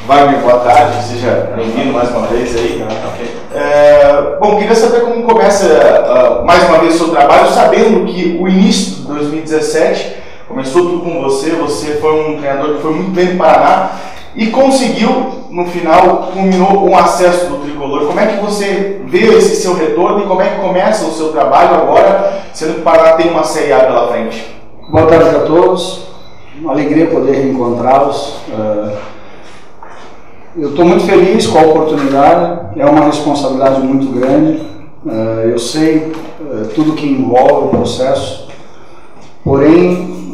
Wagner, boa tarde, seja bem-vindo mais uma vez aí. Bom, queria saber como começa mais uma vez o seu trabalho, sabendo que o início de 2017 começou tudo com você foi um treinador que foi muito bem no Paraná e conseguiu, no final, culminou um acesso do Tricolor. Como é que você vê esse seu retorno e como é que começa o seu trabalho agora, sendo que o Paraná tem uma Série A pela frente? Boa tarde a todos, uma alegria poder reencontrá-los. Eu estou muito feliz com a oportunidade, é uma responsabilidade muito grande. Eu sei tudo que envolve o processo, porém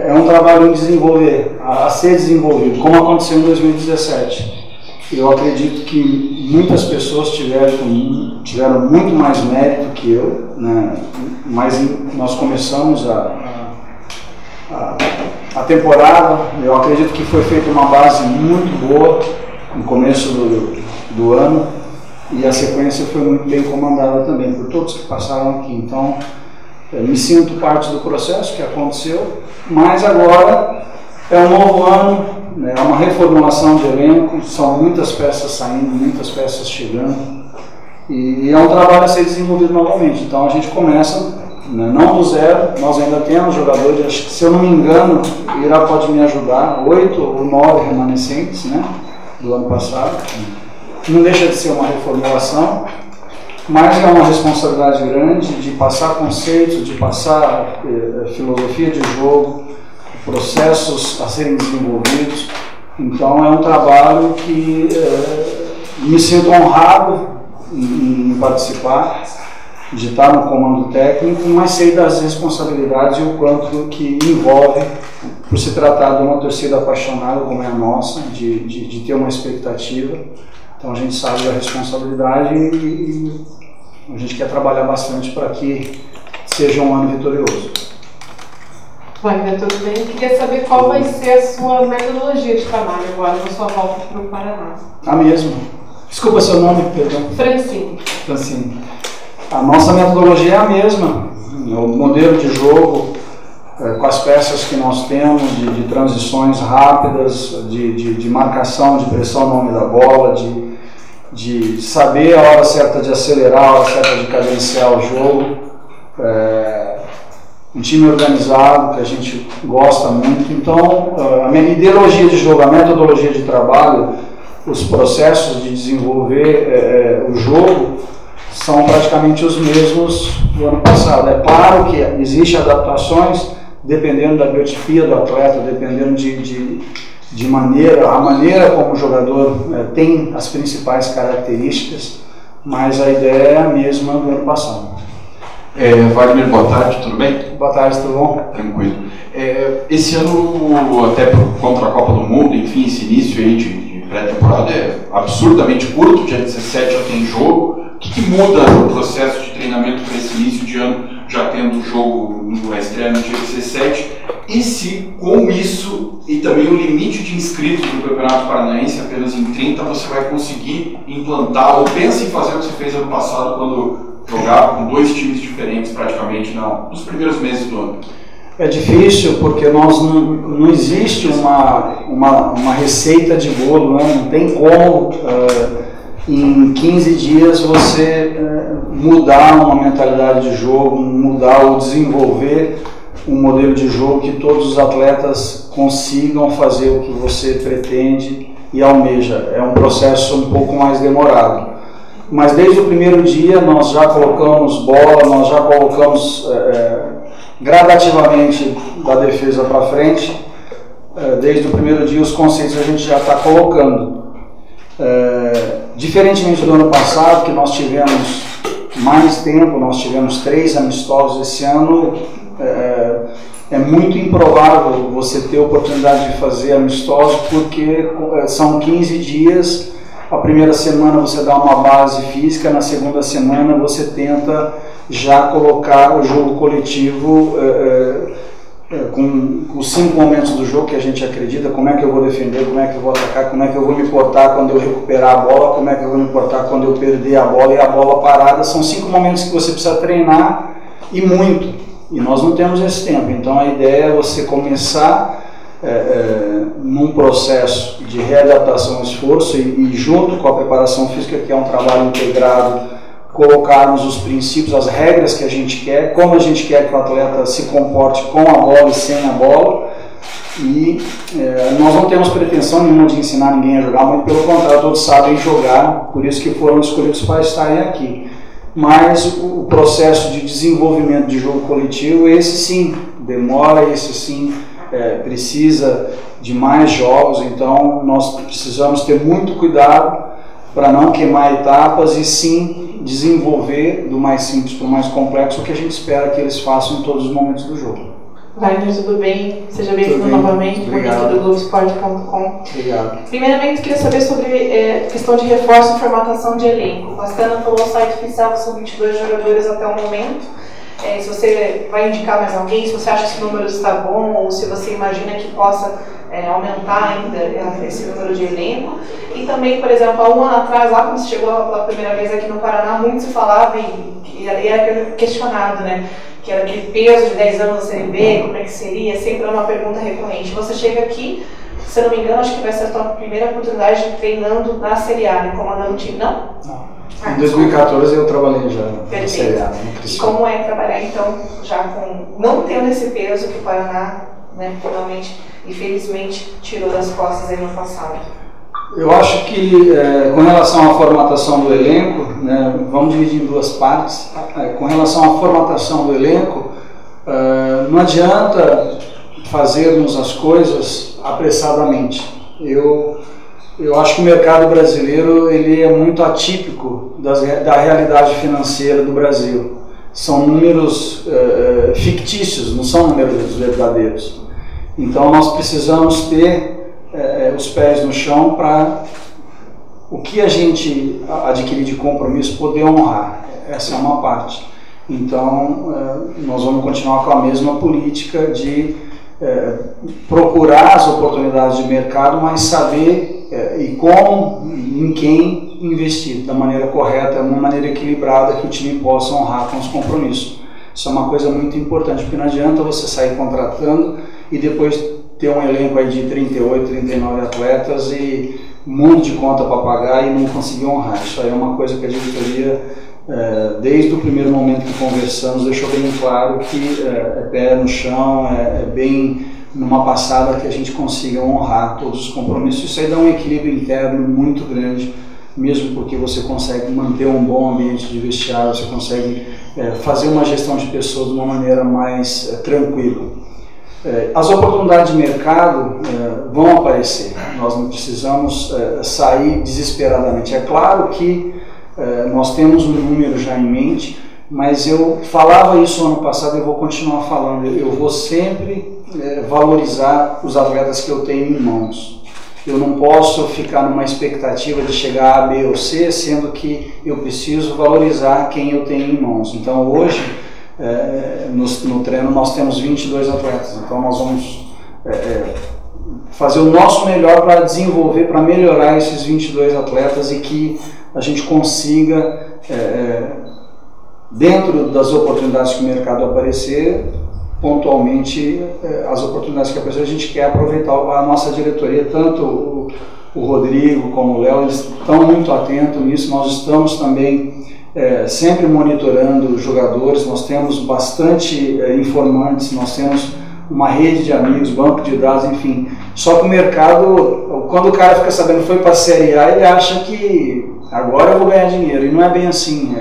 é um trabalho em desenvolver, a ser desenvolvido, como aconteceu em 2017. Eu acredito que muitas pessoas tiveram muito mais mérito que eu, né? Mas nós começamos a temporada, eu acredito que foi feita uma base muito boa no começo do ano e a sequência foi muito bem comandada também por todos que passaram aqui. Então, me sinto parte do processo que aconteceu, mas agora é um novo ano, né, é uma reformulação de elenco, são muitas peças saindo, muitas peças chegando e é um trabalho a ser desenvolvido novamente. Então a gente começa, né, não do zero, nós ainda temos jogadores, acho que, se eu não me engano, o Irá pode me ajudar, 8 ou 9 remanescentes, né, do ano passado. Não deixa de ser uma reformulação, mas é uma responsabilidade grande de passar conceitos, de passar filosofia de jogo, processos a serem desenvolvidos. Então é um trabalho que me sinto honrado em participar, de estar no comando técnico, mas sei das responsabilidades e o quanto que envolve, por se tratar de uma torcida apaixonada como é a nossa, de ter uma expectativa. Então a gente sabe da responsabilidade e a gente quer trabalhar bastante para que seja um ano vitorioso. Wagner, tudo bem? Queria saber qual vai ser a sua metodologia de trabalho agora, na sua volta para o Paraná. A mesma. Desculpa seu nome, perdão. Francine. Francine. A nossa metodologia é a mesma. O modelo de jogo, com as peças que nós temos, de transições rápidas, de marcação, de pressão no nome da bola, de saber a hora certa de acelerar, a hora certa de cadenciar o jogo. Um time organizado, que a gente gosta muito. Então, a minha ideologia de jogo, a metodologia de trabalho, os processos de desenvolver o jogo são praticamente os mesmos do ano passado. É claro que existem adaptações dependendo da biotipia do atleta, dependendo a maneira como o jogador tem as principais características, mas a ideia é a mesma do ano passado. Wagner, boa tarde, tudo bem? Boa tarde, tudo bom? Tranquilo. Esse ano, até contra a Copa do Mundo, enfim, esse início aí de pré-temporada é absurdamente curto, dia 17 já tem jogo. O que muda no processo de treinamento para esse início de ano, já tendo o jogo no estreia no dia 17? E se com isso e também o limite de inscritos do Campeonato Paranaense, apenas em 30, você vai conseguir implantar ou pensa em fazer o que você fez ano passado quando jogava com 2 times diferentes praticamente nos primeiros meses do ano? É difícil porque não existe uma receita de bolo, né? Não tem como em 15 dias você mudar uma mentalidade de jogo, mudar ou desenvolver um modelo de jogo que todos os atletas consigam fazer o que você pretende e almeja. É um processo um pouco mais demorado. Mas desde o primeiro dia nós já colocamos bola, nós já colocamos gradativamente da defesa para frente. Desde o primeiro dia os conceitos a gente já está colocando. Diferentemente do ano passado, que nós tivemos mais tempo, nós tivemos 3 amistosos esse ano, é muito improvável você ter a oportunidade de fazer amistosos porque são 15 dias. A primeira semana você dá uma base física, na segunda semana você tenta já colocar o jogo coletivo com os 5 momentos do jogo que a gente acredita, como é que eu vou defender, como é que eu vou atacar, como é que eu vou me portar quando eu recuperar a bola, como é que eu vou me portar quando eu perder a bola e a bola parada. São 5 momentos que você precisa treinar e muito, e nós não temos esse tempo. Então a ideia é você começar num processo de readaptação e esforço e junto com a preparação física, que é um trabalho integrado, colocarmos os princípios, as regras que a gente quer, como a gente quer que o atleta se comporte com a bola e sem a bola. E nós não temos pretensão nenhuma de ensinar ninguém a jogar, muito pelo contrário, todos sabem jogar, por isso que foram escolhidos para estarem aqui. Mas o processo de desenvolvimento de jogo coletivo, esse sim demora, esse sim precisa de mais jogos, então nós precisamos ter muito cuidado para não queimar etapas e sim desenvolver do mais simples para o mais complexo, o que a gente espera que eles façam em todos os momentos do jogo. Wagner, tudo bem? Seja bem-vindo novamente, monitor do Globoesporte.com. Obrigado. Primeiramente, queria saber sobre questão de reforço e formatação de elenco. O Bastana falou no site oficial que são 22 jogadores até o momento. Se você vai indicar mais alguém, se você acha que esse número está bom ou se você imagina que possa aumentar ainda esse número de elenco. E também, por exemplo, há um ano atrás, lá quando você chegou pela primeira vez aqui no Paraná, muito se falava e era questionado, né? Que era aquele peso de 10 anos da Série B, como é que seria, sempre era uma pergunta recorrente. Você chega aqui, se eu não me engano, acho que vai ser a tua primeira oportunidade de treinando na Série A, né? Comandando o time, não? Não. Em 2014 eu trabalhei já na Série A. E como é trabalhar, então, já com não tendo esse peso que o Paraná, né, finalmente e felizmente tirou das costas aí no passado? Eu acho que, com relação à formatação do elenco, né, vamos dividir em duas partes. Com relação à formatação do elenco, não adianta fazermos as coisas apressadamente. Eu acho que o mercado brasileiro ele é muito atípico da realidade financeira do Brasil. São números fictícios, não são números verdadeiros. Então nós precisamos ter os pés no chão para o que a gente adquirir de compromisso poder honrar. Essa é uma parte. Então nós vamos continuar com a mesma política de procurar as oportunidades de mercado, mas saber e como e em quem investir da maneira correta, de uma maneira equilibrada, que o time possa honrar com os compromissos. Isso é uma coisa muito importante, porque não adianta você sair contratando e depois ter um elenco aí de 38, 39 atletas e um monte de conta para pagar e não conseguir honrar. Isso aí é uma coisa que a diretoria, desde o primeiro momento que conversamos, deixou bem claro que é pé no chão, é bem numa passada que a gente consiga honrar todos os compromissos. Isso aí dá um equilíbrio interno muito grande, mesmo porque você consegue manter um bom ambiente de vestiário, você consegue fazer uma gestão de pessoas de uma maneira mais tranquila. As oportunidades de mercado vão aparecer, nós não precisamos sair desesperadamente. É claro que nós temos um número já em mente, mas eu falava isso ano passado e eu vou continuar falando. Eu vou sempre valorizar os atletas que eu tenho em mãos. Eu não posso ficar numa expectativa de chegar a B ou C, sendo que eu preciso valorizar quem eu tenho em mãos. Então hoje, no treino, nós temos 22 atletas. Então nós vamos fazer o nosso melhor para desenvolver, para melhorar esses 22 atletas e que a gente consiga, dentro das oportunidades que o mercado aparecer, pontualmente as oportunidades que aparecer, a gente quer aproveitar. A nossa diretoria, tanto o Rodrigo como o Léo, eles estão muito atentos nisso. Nós estamos também sempre monitorando os jogadores, nós temos bastante informantes, nós temos uma rede de amigos, banco de dados, enfim. Só que o mercado, quando o cara fica sabendo que foi para a Série A, ele acha que agora eu vou ganhar dinheiro, e não é bem assim.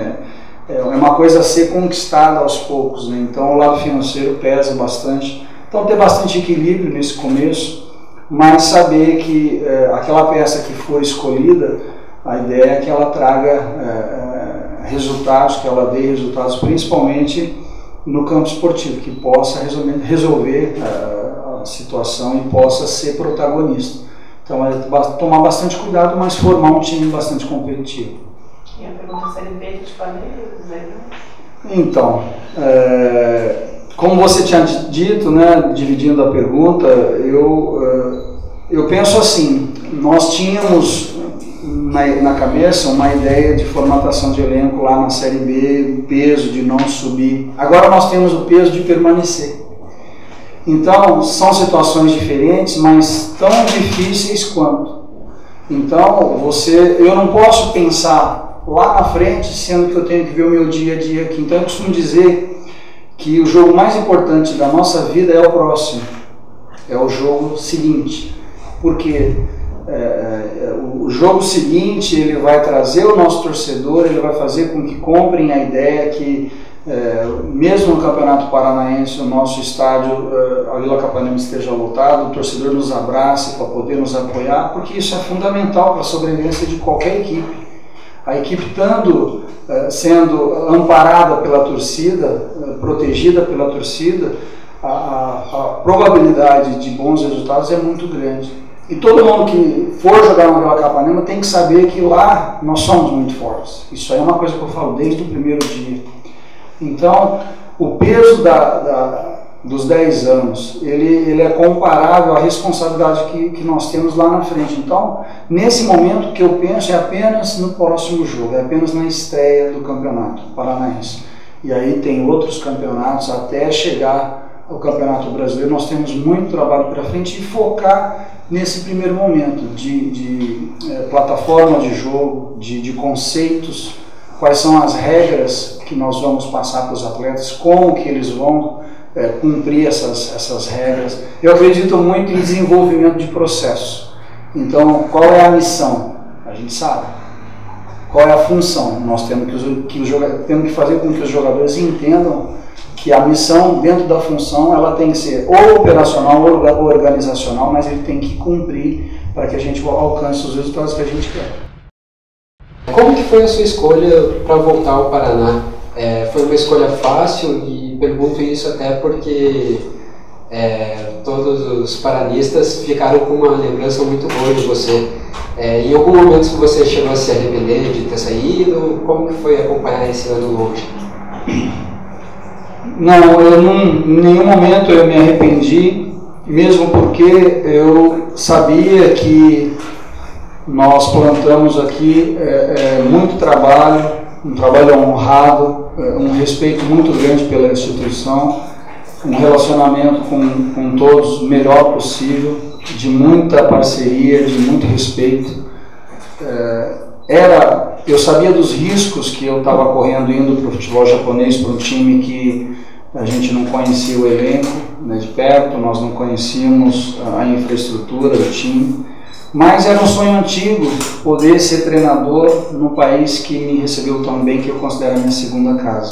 É uma coisa a ser conquistada aos poucos, né? Então o lado financeiro pesa bastante. Então ter bastante equilíbrio nesse começo, mas saber que aquela peça que for escolhida, a ideia é que ela traga resultados, que ela dê resultados, principalmente no campo esportivo, que possa resolver a situação e possa ser protagonista. Então é tomar bastante cuidado, mas formar um time bastante competitivo. E a pergunta Série B que eu te falei, né? Então, como você tinha dito, né, dividindo a pergunta, eu penso assim, nós tínhamos na cabeça uma ideia de formatação de elenco lá na Série B, o peso de não subir. Agora nós temos o peso de permanecer. Então, são situações diferentes, mas tão difíceis quanto. Então, eu não posso pensar lá na frente, sendo que eu tenho que ver o meu dia a dia aqui. Então, eu costumo dizer que o jogo mais importante da nossa vida é o próximo, é o jogo seguinte. Porque o jogo seguinte, ele vai trazer o nosso torcedor, ele vai fazer com que comprem a ideia que mesmo no Campeonato Paranaense, o nosso estádio, a Vila Capanema, esteja lotado, o torcedor nos abrace para poder nos apoiar, porque isso é fundamental para a sobrevivência de qualquer equipe. A equipe estando sendo amparada pela torcida, protegida pela torcida, a probabilidade de bons resultados é muito grande. E todo mundo que for jogar na Vila Capanema tem que saber que lá nós somos muito fortes. Isso aí é uma coisa que eu falo desde o primeiro dia. Então, o peso dos 10 anos, ele é comparável à responsabilidade que nós temos lá na frente. Então, nesse momento, o que eu penso é apenas no próximo jogo, é apenas na estreia do Campeonato Paranaense. E aí tem outros campeonatos até chegar ao Campeonato Brasileiro. Nós temos muito trabalho para frente e focar nesse primeiro momento de plataforma de jogo, de conceitos, quais são as regras que nós vamos passar para os atletas, como que eles vão cumprir essas regras. Eu acredito muito em desenvolvimento de processo. Então, qual é a missão? A gente sabe. Qual é a função? Nós temos que fazer com que os jogadores entendam que a missão, dentro da função, ela tem que ser ou operacional ou organizacional, mas ele tem que cumprir para que a gente alcance os resultados que a gente quer. Como que foi a sua escolha para voltar ao Paraná? Foi uma escolha fácil, e pergunto isso até porque todos os paranistas ficaram com uma lembrança muito boa de você. Em algum momento você chegou a se arrepender de ter saído? Como que foi acompanhar esse ano longe? Não, em nenhum momento eu me arrependi, mesmo porque eu sabia que nós plantamos aqui muito trabalho, um trabalho honrado, um respeito muito grande pela instituição, um relacionamento com todos o melhor possível, de muita parceria, de muito respeito. Eu sabia dos riscos que eu estava correndo indo para o futebol japonês, para um time que a gente não conhecia o elenco, né, de perto, nós não conhecíamos a infraestrutura do time, mas era um sonho antigo poder ser treinador no país que me recebeu tão bem, que eu considero a minha segunda casa.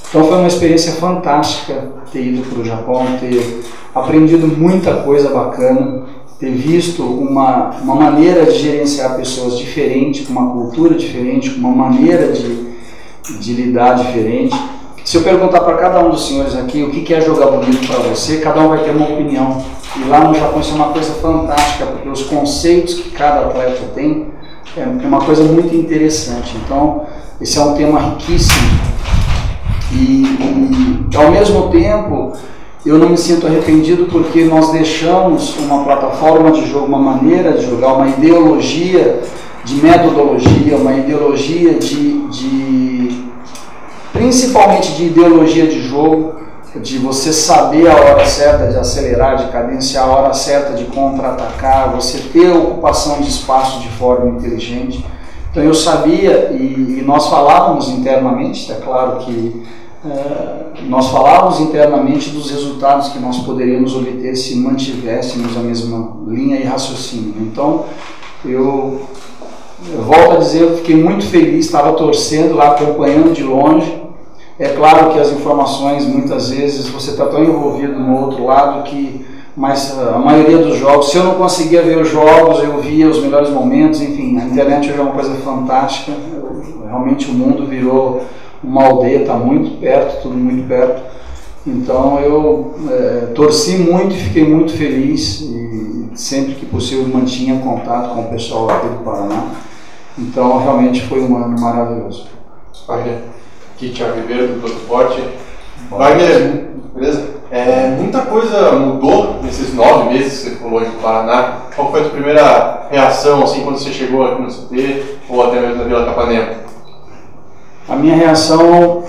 Então foi uma experiência fantástica ter ido para o Japão, ter aprendido muita coisa bacana, ter visto uma maneira de gerenciar pessoas diferente, com uma cultura diferente, com uma maneira de lidar diferente. Se eu perguntar para cada um dos senhores aqui o que é jogar bonito para você, cada um vai ter uma opinião. E lá no Japão isso é uma coisa fantástica, porque os conceitos que cada atleta tem é uma coisa muito interessante. Então, esse é um tema riquíssimo. E ao mesmo tempo, eu não me sinto arrependido porque nós deixamos uma plataforma de jogo, uma maneira de jogar, uma ideologia de metodologia, uma ideologia principalmente de ideologia de jogo, de você saber a hora certa de acelerar, de cadenciar, a hora certa de contra-atacar, você ter ocupação de espaço de forma inteligente. Então eu sabia, e nós falávamos internamente, é claro que nós falávamos internamente dos resultados que nós poderíamos obter se mantivéssemos a mesma linha e raciocínio. Então eu volto a dizer, eu fiquei muito feliz, estava torcendo lá, acompanhando de longe. É claro que as informações, muitas vezes, você está tão envolvido no outro lado que, mas a maioria dos jogos, se eu não conseguia ver os jogos, eu via os melhores momentos, enfim, a internet hoje é uma coisa fantástica, realmente o mundo virou uma aldeia, está muito perto, tudo muito perto. Então eu torci muito e fiquei muito feliz, e sempre que possível mantinha contato com o pessoal aqui do Paraná. Então realmente foi um ano maravilhoso. Aqui, Thiago Ribeiro, do Todo Esporte. Wagner, beleza? Muita coisa mudou nesses 9 meses que você ficou longe do Paraná. Qual foi a sua primeira reação, assim, quando você chegou aqui no CT, ou até mesmo na Vila Capanema? A minha reação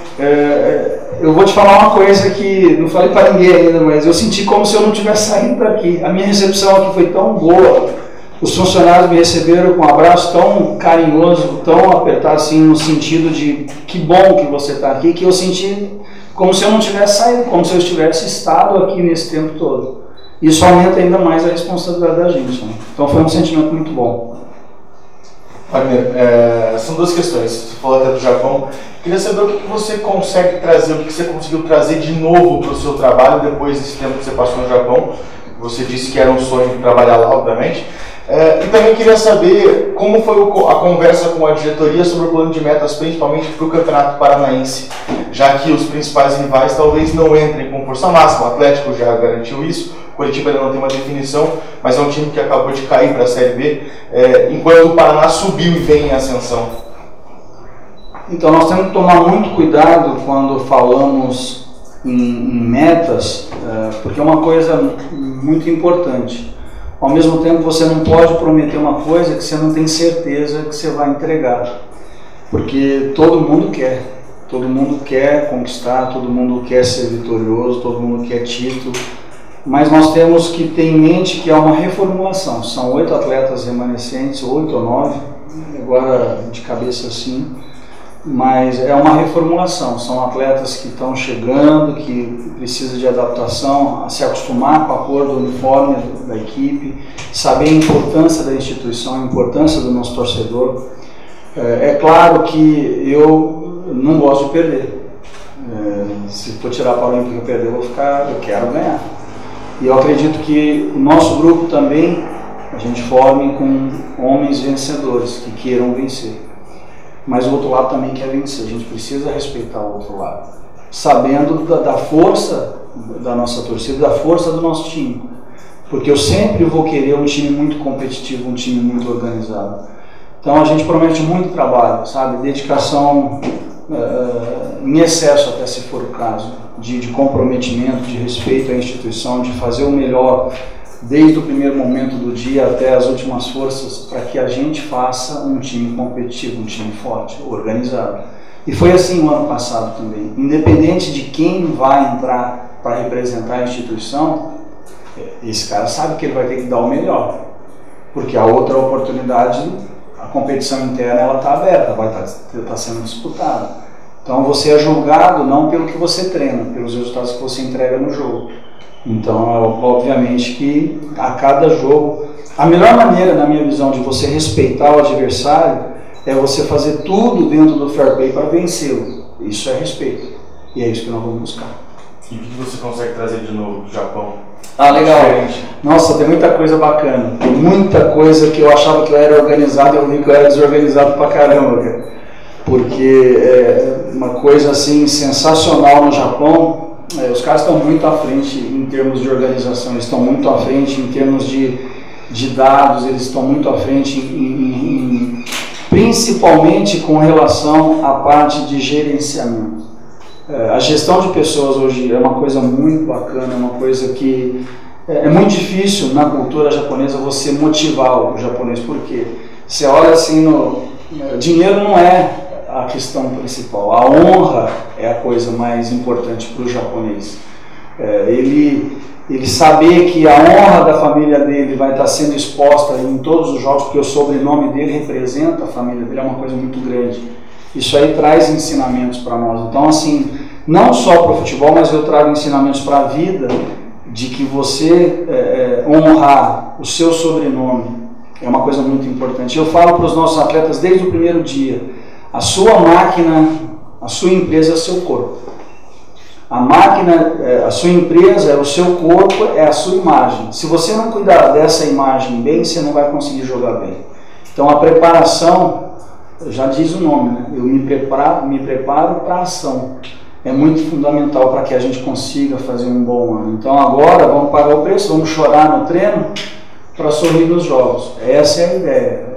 eu vou te falar uma coisa que não falei para ninguém ainda, mas eu senti como se eu não tivesse saído daqui. A minha recepção aqui foi tão boa, os funcionários me receberam com um abraço tão carinhoso, tão apertado assim, no sentido de que bom que você está aqui, que eu senti como se eu não tivesse saído, como se eu tivesse estado aqui nesse tempo todo. Isso aumenta ainda mais a responsabilidade da gente, né? Então foi um sentimento muito bom. Wagner, são duas questões. Você falou até do Japão. Queria saber o que você consegue trazer, o que você conseguiu trazer de novo para o seu trabalho depois desse tempo que você passou no Japão. Você disse que era um sonho trabalhar lá, obviamente. E também queria saber como foi a conversa com a diretoria sobre o plano de metas, principalmente para o Campeonato Paranaense, já que os principais rivais talvez não entrem com força máxima. O Atlético já garantiu isso, o Coritiba ainda não tem uma definição, mas é um time que acabou de cair para a Série B, enquanto o Paraná subiu e vem em ascensão. Então nós temos que tomar muito cuidado quando falamos em metas, porque é uma coisa muito importante. Ao mesmo tempo, você não pode prometer uma coisa que você não tem certeza que você vai entregar. Porque todo mundo quer conquistar, todo mundo quer ser vitorioso, todo mundo quer título. Mas nós temos que ter em mente que há uma reformulação. São 8 atletas remanescentes, 8 ou 9, agora de cabeça assim. Mas é uma reformulação, são atletas que estão chegando, que precisam de adaptação, a se acostumar com a cor do uniforme da equipe, saber a importância da instituição, a importância do nosso torcedor. É claro que eu não gosto de perder. Se for tirar para o Olímpico e perder, eu quero ganhar. E eu acredito que o nosso grupo também, a gente forme com homens vencedores, que queiram vencer. Mas o outro lado também quer vencer, a gente precisa respeitar o outro lado, sabendo da força da nossa torcida, da força do nosso time, porque eu sempre vou querer um time muito competitivo, um time muito organizado. Então a gente promete muito trabalho, sabe, dedicação em excesso até se for o caso, de comprometimento, de respeito à instituição, de fazer o melhor desde o primeiro momento do dia até as últimas forças, para que a gente faça um time competitivo, um time forte, organizado. E foi assim o ano passado também. Independente de quem vai entrar para representar a instituição, esse cara sabe que ele vai ter que dar o melhor, porque a outra oportunidade, a competição interna, ela está aberta, vai estar sendo disputada. Então você é julgado não pelo que você treina, pelos resultados que você entrega no jogo. Então, obviamente que a cada jogo, a melhor maneira, na minha visão, de você respeitar o adversário é você fazer tudo dentro do fair play para vencê-lo. Isso é respeito. E é isso que nós vamos buscar. E o que você consegue trazer de novo do Japão? Legal. Diferente. Nossa, tem muita coisa bacana. Tem muita coisa que eu achava que eu era organizado e eu vi que eu era desorganizado pra caramba, cara. Porque é uma coisa assim sensacional no Japão. Os caras estão muito à frente em termos de organização, eles estão muito à frente em termos de dados, eles estão muito à frente principalmente com relação à parte de gerenciamento. A gestão de pessoas hoje é uma coisa muito bacana, é uma coisa que é muito difícil na cultura japonesa você motivar o japonês, porque você olha assim, dinheiro não é a questão principal, a honra é a coisa mais importante para o japonês. Ele saber que a honra da família dele vai estar sendo exposta em todos os jogos, porque o sobrenome dele representa a família dele, é uma coisa muito grande. Isso aí traz ensinamentos para nós. Então, assim, não só para o futebol, mas eu trago ensinamentos para a vida, de que você honrar o seu sobrenome é uma coisa muito importante. Eu falo para os nossos atletas desde o primeiro dia: a sua máquina, a sua empresa é o seu corpo. A máquina, a sua empresa é o seu corpo, é a sua imagem. Se você não cuidar dessa imagem bem, você não vai conseguir jogar bem. Então a preparação, já diz o nome, né? Eu me preparo para a ação. É muito fundamental para que a gente consiga fazer um bom ano. Então agora vamos pagar o preço, vamos chorar no treino para sorrir nos jogos. Essa é a ideia.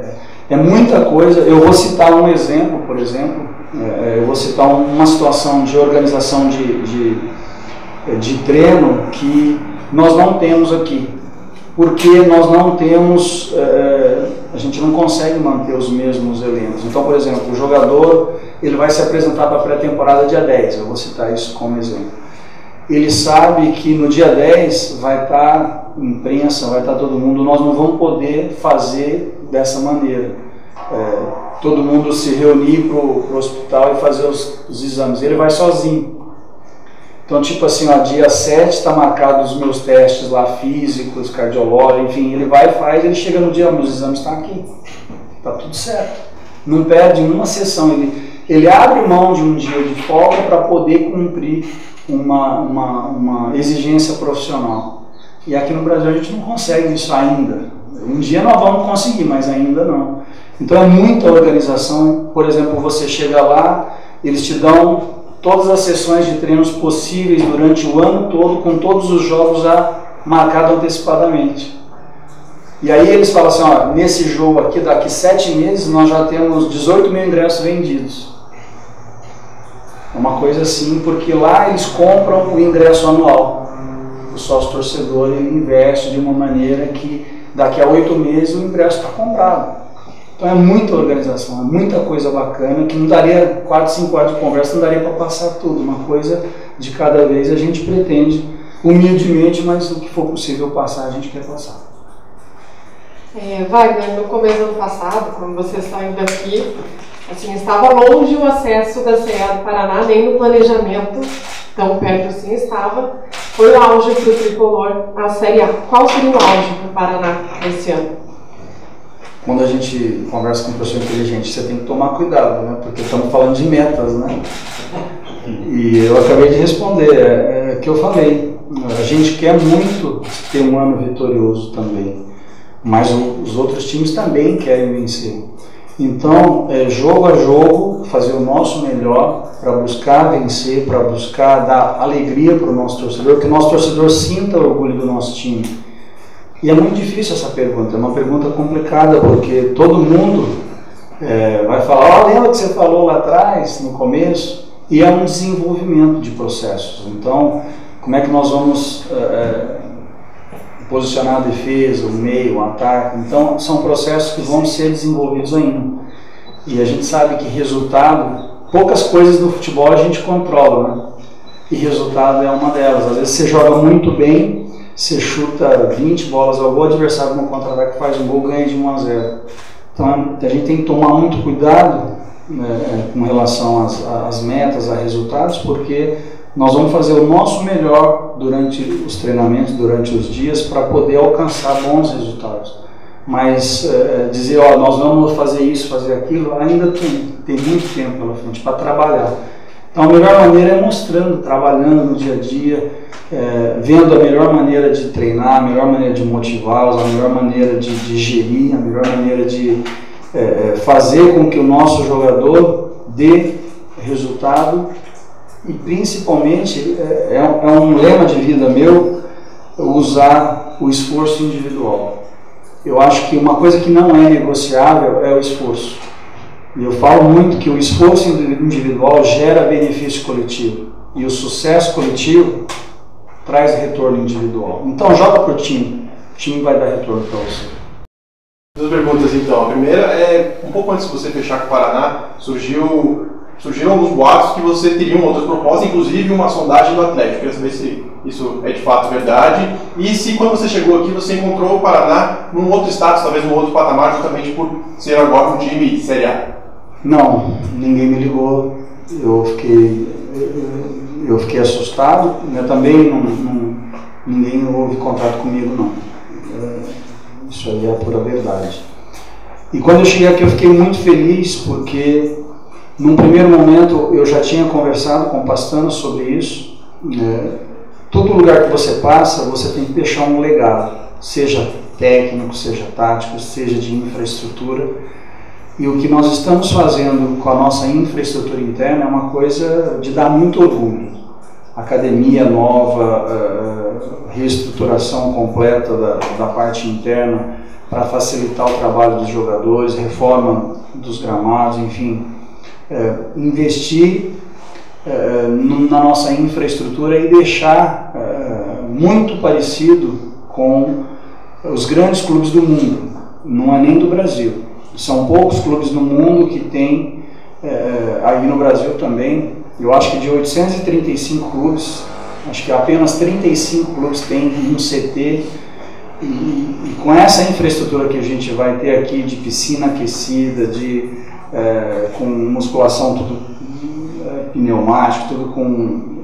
É muita coisa. Eu vou citar um exemplo, por exemplo, eu vou citar uma situação de organização de treino que nós não temos aqui, porque nós não temos a gente não consegue manter os mesmos elencos. Então, por exemplo, o jogador ele vai se apresentar para a pré-temporada dia 10, eu vou citar isso como exemplo. Ele sabe que no dia 10 vai estar imprensa, vai estar todo mundo, nós não vamos poder fazer dessa maneira. Todo mundo se reunir para o hospital e fazer os exames. Ele vai sozinho. Então, tipo assim, ó, dia 7 está marcado os meus testes lá, físicos, cardiológicos, enfim, ele vai e faz, ele chega no dia, meus exames estão aqui, está tudo certo. Não perde uma sessão, ele abre mão de um dia de folga para poder cumprir uma exigência profissional. E aqui no Brasil a gente não consegue isso ainda. Um dia nós vamos conseguir, mas ainda não. Então é muita organização. Por exemplo, você chega lá, eles te dão todas as sessões de treinos possíveis durante o ano todo, com todos os jogos já marcados antecipadamente. E aí eles falam assim, ó, nesse jogo aqui, daqui 7 meses, nós já temos 18 mil ingressos vendidos. É uma coisa assim, porque lá eles compram o ingresso anual. O sócio torcedor ele investe de uma maneira que daqui a 8 meses o ingresso está comprado. Então é muita organização, é muita coisa bacana, que não daria 4, 5 horas de conversa, não daria para passar tudo. Uma coisa de cada vez a gente pretende, humildemente, mas o que for possível passar, a gente quer passar. Wagner, no começo do ano passado, quando você saiu daqui, assim, estava longe o acesso da CE do Paraná, nem no planejamento, tão perto assim estava. Foi o auge para o Tricolor, a Série A. Qual seria o auge para o Paraná esse ano? Quando a gente conversa com uma pessoa inteligente, você tem que tomar cuidado, né? Porque estamos falando de metas, né? E eu acabei de responder, que eu falei, a gente quer muito ter um ano vitorioso também, mas os outros times também querem vencer. Então, jogo a jogo, fazer o nosso melhor para buscar vencer, para buscar dar alegria para o nosso torcedor, que o nosso torcedor sinta orgulho do nosso time. E é muito difícil essa pergunta, é uma pergunta complicada, porque todo mundo vai falar, lembra que você falou lá atrás, no começo? E é um desenvolvimento de processos. Então, como é que nós vamos posicionar a defesa, o meio, o ataque? Então, são processos que vão ser desenvolvidos ainda. E a gente sabe que resultado, poucas coisas do futebol a gente controla, né? E resultado é uma delas. Às vezes você joga muito bem, você chuta 20 bolas ao gol, o adversário no contra-ataque faz um gol, ganha de 1-0. Então a gente tem que tomar muito cuidado, né, com relação às metas, a resultados, porque nós vamos fazer o nosso melhor durante os treinamentos, durante os dias, para poder alcançar bons resultados. Mas dizer, ó, nós vamos fazer isso, fazer aquilo, ainda tem muito tempo pela frente para trabalhar. Então a melhor maneira é mostrando, trabalhando no dia a dia, vendo a melhor maneira de treinar, a melhor maneira de motivá-los, a melhor maneira de gerir, a melhor maneira de fazer com que o nosso jogador dê resultado. E principalmente, é um lema de vida meu, usar o esforço individual. Eu acho que uma coisa que não é negociável é o esforço. E eu falo muito que o esforço individual gera benefício coletivo. E o sucesso coletivo traz retorno individual. Então joga para o time vai dar retorno para você. Duas perguntas então. A primeira é, um pouco antes de você fechar com o Paraná, surgiram alguns boatos que você teria uma outra proposta, inclusive uma sondagem do Atlético. Queria saber se isso é de fato verdade e se quando você chegou aqui você encontrou o Paraná num outro status, talvez num outro patamar, justamente por ser agora um time Série A. Não, ninguém me ligou. Eu fiquei assustado, né? Também ninguém houve contato comigo, não. Isso aí é a pura verdade. E quando eu cheguei aqui eu fiquei muito feliz, porque num primeiro momento eu já tinha conversado com o Pastano sobre isso. Todo lugar que você passa, você tem que deixar um legado, seja técnico, seja tático, seja de infraestrutura. E o que nós estamos fazendo com a nossa infraestrutura interna é uma coisa de dar muito orgulho. Academia nova, reestruturação completa da parte interna para facilitar o trabalho dos jogadores, reforma dos gramados, enfim. Investir na nossa infraestrutura e deixar muito parecido com os grandes clubes do mundo. não é nem do Brasil. São poucos clubes no mundo que tem, aí no Brasil também, eu acho que de 835 clubes, acho que apenas 35 clubes têm um CT, e com essa infraestrutura que a gente vai ter aqui de piscina aquecida, com musculação tudo pneumático, tudo com...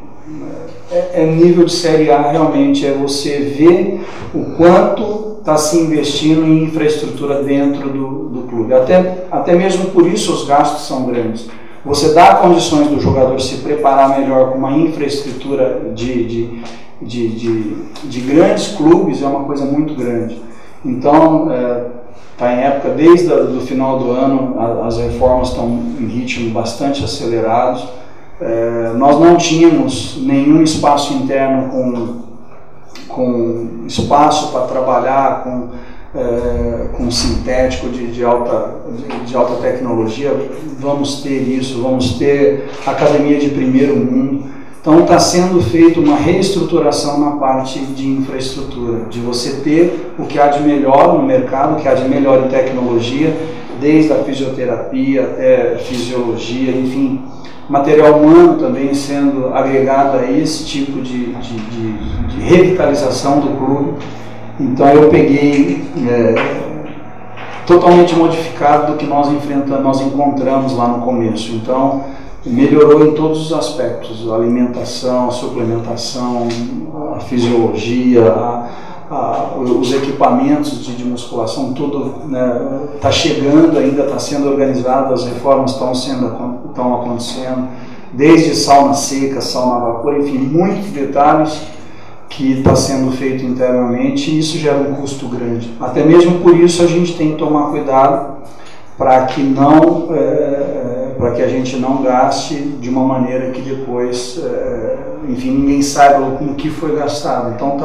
nível de Série A realmente, é você ver o quanto está se investindo em infraestrutura dentro do clube. Até mesmo por isso os gastos são grandes. Você dá condições do jogador se preparar melhor com uma infraestrutura de grandes clubes, é uma coisa muito grande. Então, está em época, desde o final do ano, as reformas estão em ritmo bastante acelerados. Nós não tínhamos nenhum espaço interno com espaço para trabalhar com sintético de alta tecnologia. Vamos ter isso, vamos ter academia de primeiro mundo. Então está sendo feita uma reestruturação na parte de infraestrutura, de você ter o que há de melhor no mercado, o que há de melhor em tecnologia, desde a fisioterapia até fisiologia, enfim, material humano também sendo agregado a esse tipo de revitalização do clube. Então eu peguei totalmente modificado do que nós encontramos lá no começo. Então melhorou em todos os aspectos: a alimentação, a suplementação, a fisiologia, os equipamentos de musculação, tudo está chegando, ainda está sendo organizado, as reformas estão acontecendo, desde sauna seca, sauna a vapor, enfim, muitos detalhes que está sendo feito internamente, e isso gera um custo grande. Até mesmo por isso a gente tem que tomar cuidado para que a gente não gaste de uma maneira que depois, enfim, ninguém saiba com o que foi gastado. Então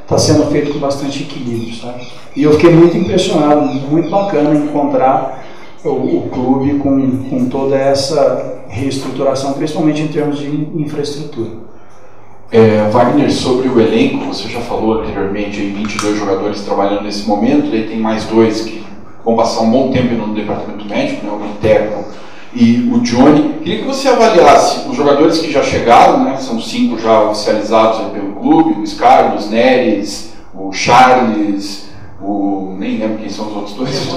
está sendo feito com bastante equilíbrio, sabe? E eu fiquei muito impressionado, muito bacana encontrar o clube com toda essa reestruturação, principalmente em termos de infraestrutura. Wagner, sobre o elenco, você já falou anteriormente, aí 22 jogadores trabalhando nesse momento, daí tem mais 2 que vão passar um bom tempo no departamento médico, né, o Interno e o Johnny. Queria que você avaliasse os jogadores que já chegaram, né, são 5 já oficializados aí pelo clube: o Luiz Carlos, Neres, o Charles, nem lembro quem são os outros 2,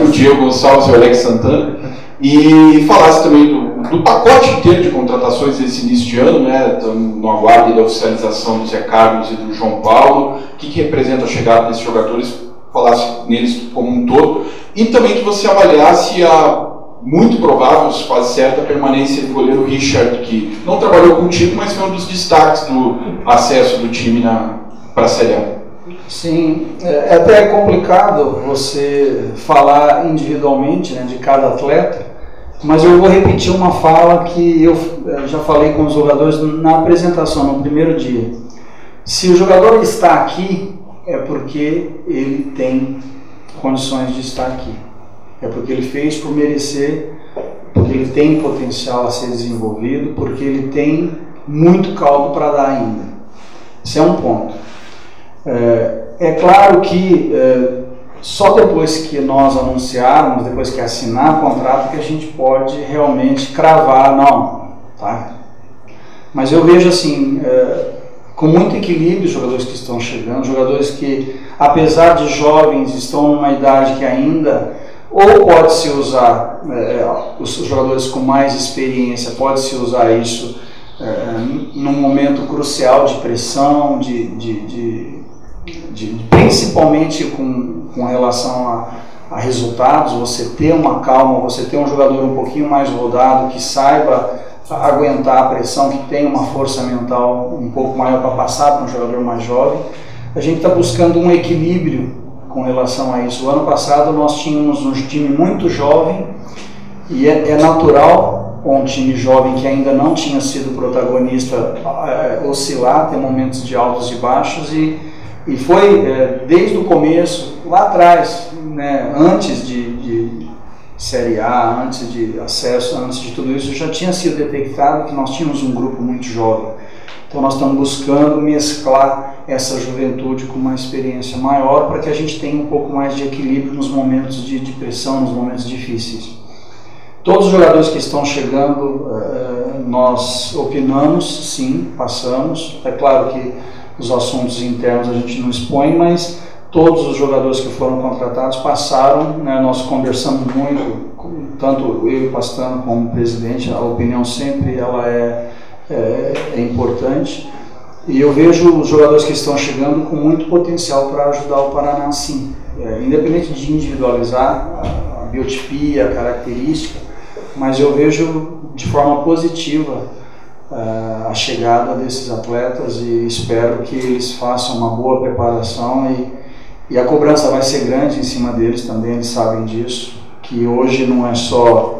o Diego Gonçalves e o Alex Santana, e falasse também do pacote inteiro de contratações desse início de ano, né, no aguardo da oficialização do Zé Carlos e do João Paulo, o que representa a chegada desses jogadores, falasse neles como um todo, e também que você avaliasse a muito provável, quase certa, a permanência do goleiro Richard, que não trabalhou contigo, mas foi um dos destaques do acesso do time para a Série A. Sim, é até complicado você falar individualmente, né, de cada atleta, mas eu vou repetir uma fala que eu já falei com os jogadores na apresentação, no primeiro dia. Se o jogador está aqui, é porque ele tem condições de estar aqui. É porque ele fez por merecer, porque ele tem potencial a ser desenvolvido, porque ele tem muito caldo para dar ainda. Esse é um ponto. É claro que só depois que nós anunciarmos, depois que assinar o contrato, que a gente pode realmente cravar, não, tá? Mas eu vejo assim, com muito equilíbrio os jogadores que estão chegando, jogadores que, apesar de jovens, estão numa idade que ainda, ou pode-se usar, os jogadores com mais experiência, pode-se usar isso num momento crucial de pressão, principalmente com relação a resultados, você ter uma calma, você ter um jogador um pouquinho mais rodado, que saiba aguentar a pressão, que tenha uma força mental um pouco maior para passar para um jogador mais jovem. A gente está buscando um equilíbrio com relação a isso. O ano passado nós tínhamos um time muito jovem, e é natural um time jovem que ainda não tinha sido protagonista oscilar, ter momentos de altos e baixos, e foi desde o começo, lá atrás, né, antes de Série A, antes de acesso, antes de tudo isso, já tinha sido detectado que nós tínhamos um grupo muito jovem. Então nós estamos buscando mesclar essa juventude com uma experiência maior para que a gente tenha um pouco mais de equilíbrio nos momentos de pressão, nos momentos difíceis. Todos os jogadores que estão chegando, nós opinamos, sim, passamos. É claro que os assuntos internos a gente não expõe, mas todos os jogadores que foram contratados passaram, né, nós conversamos muito, tanto eu e o Pastano como o presidente, a opinião sempre ela é importante. E eu vejo os jogadores que estão chegando com muito potencial para ajudar o Paraná, sim. Independente de individualizar a biotipia, a característica, mas eu vejo de forma positiva a chegada desses atletas e espero que eles façam uma boa preparação e a cobrança vai ser grande em cima deles também, eles sabem disso, que hoje não é só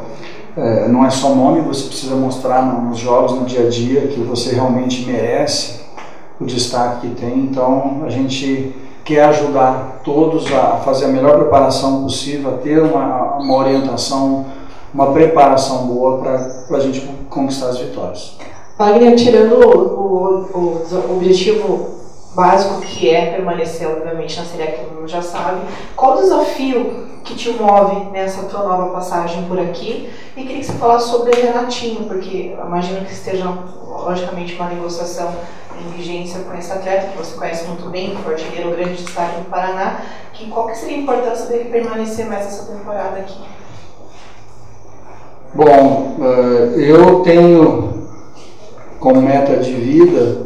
nome, você precisa mostrar nos jogos, no dia a dia, que você realmente merece o destaque que tem. Então a gente quer ajudar todos a fazer a melhor preparação possível, a ter uma orientação, uma preparação boa para a gente conquistar as vitórias. Wagner, tirando o objetivo básico que é permanecer, obviamente, na Série A, que todo mundo já sabe, qual o desafio que te move nessa tua nova passagem por aqui? E queria que você falasse sobre o Renatinho, porque imagino que esteja, logicamente, uma negociação em vigência com esse atleta, que você conhece muito bem, o artilheiro, o grande destaque do Paraná. Qual que seria a importância dele permanecer mais essa temporada aqui? Bom, eu tenho como meta de vida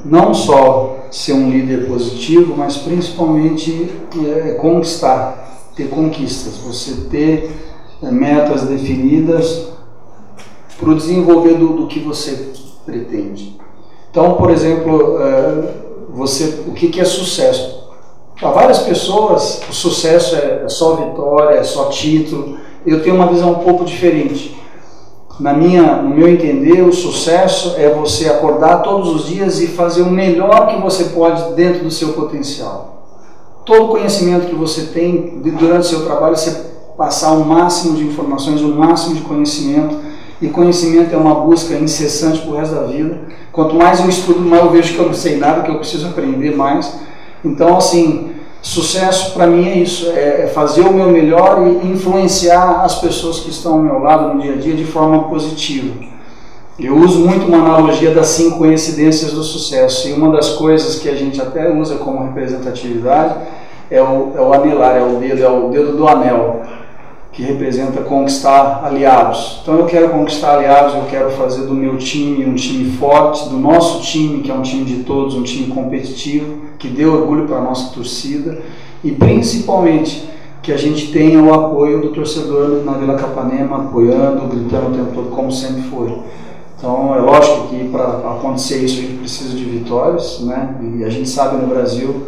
não só ser um líder positivo, mas principalmente ter conquistas, você ter metas definidas para o desenvolver do que você pretende. Então, por exemplo, o que é sucesso? Para várias pessoas, o sucesso é só vitória, é só título. Eu tenho uma visão um pouco diferente. No meu entender, o sucesso é você acordar todos os dias e fazer o melhor que você pode dentro do seu potencial. Todo conhecimento que você tem durante o seu trabalho, você passar o máximo de informações, o máximo de conhecimento. E conhecimento é uma busca incessante para o resto da vida. Quanto mais eu estudo, mais eu vejo que eu não sei nada, que eu preciso aprender mais. Então, assim, sucesso para mim é isso, é fazer o meu melhor e influenciar as pessoas que estão ao meu lado no dia a dia de forma positiva. Eu uso muito uma analogia das 5 coincidências do sucesso, e uma das coisas que a gente até usa como representatividade é o anelar, é o dedo do anel, que representa conquistar aliados. Então eu quero conquistar aliados, eu quero fazer do meu time um time forte, do nosso time, que é um time de todos, um time competitivo, que dê orgulho para a nossa torcida, e principalmente que a gente tenha o apoio do torcedor na Vila Capanema, apoiando, gritando o tempo todo, como sempre foi. Então é lógico que para acontecer isso a gente precisa de vitórias, né? E a gente sabe no Brasil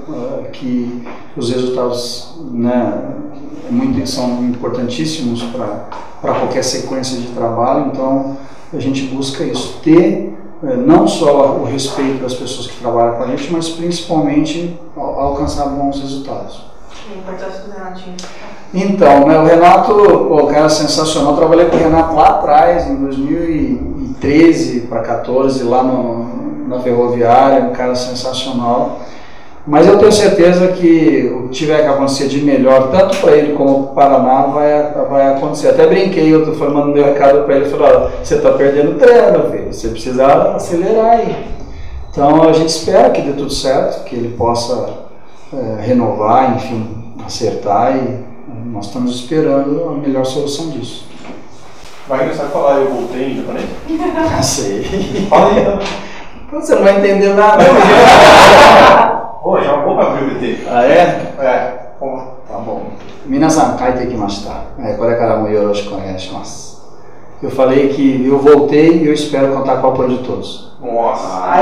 que os resultados, né, são importantíssimos para qualquer sequência de trabalho. Então a gente busca isso, ter não só o respeito das pessoas que trabalham com a gente, mas principalmente alcançar bons resultados. A importância do Renatinho. Então, né, o Renato, o cara sensacional. Eu trabalhei com o Renato lá atrás, em 2013 para 2014, lá na Ferroviária, um cara sensacional. Mas eu tenho certeza que o que tiver que acontecer de melhor, tanto para ele como para o Paraná, vai acontecer. Até brinquei, eu mandando meu recado para ele, falei, você está perdendo treino, filho, você precisa acelerar aí. Então a gente espera que dê tudo certo, que ele possa renovar, enfim, acertar, e nós estamos esperando a melhor solução disso. Wagner, sabe falar eu voltei em japonês? Sei. Fala aí então. Você não vai entender nada. Pô, já vou para abrir o VT. Ah, é? Como? Tá bom. Minasan, kaite ikimashita. Korekara mo yoroshiku onegaishimasu. Eu falei que eu voltei e eu espero contar com o apoio de todos. Nossa!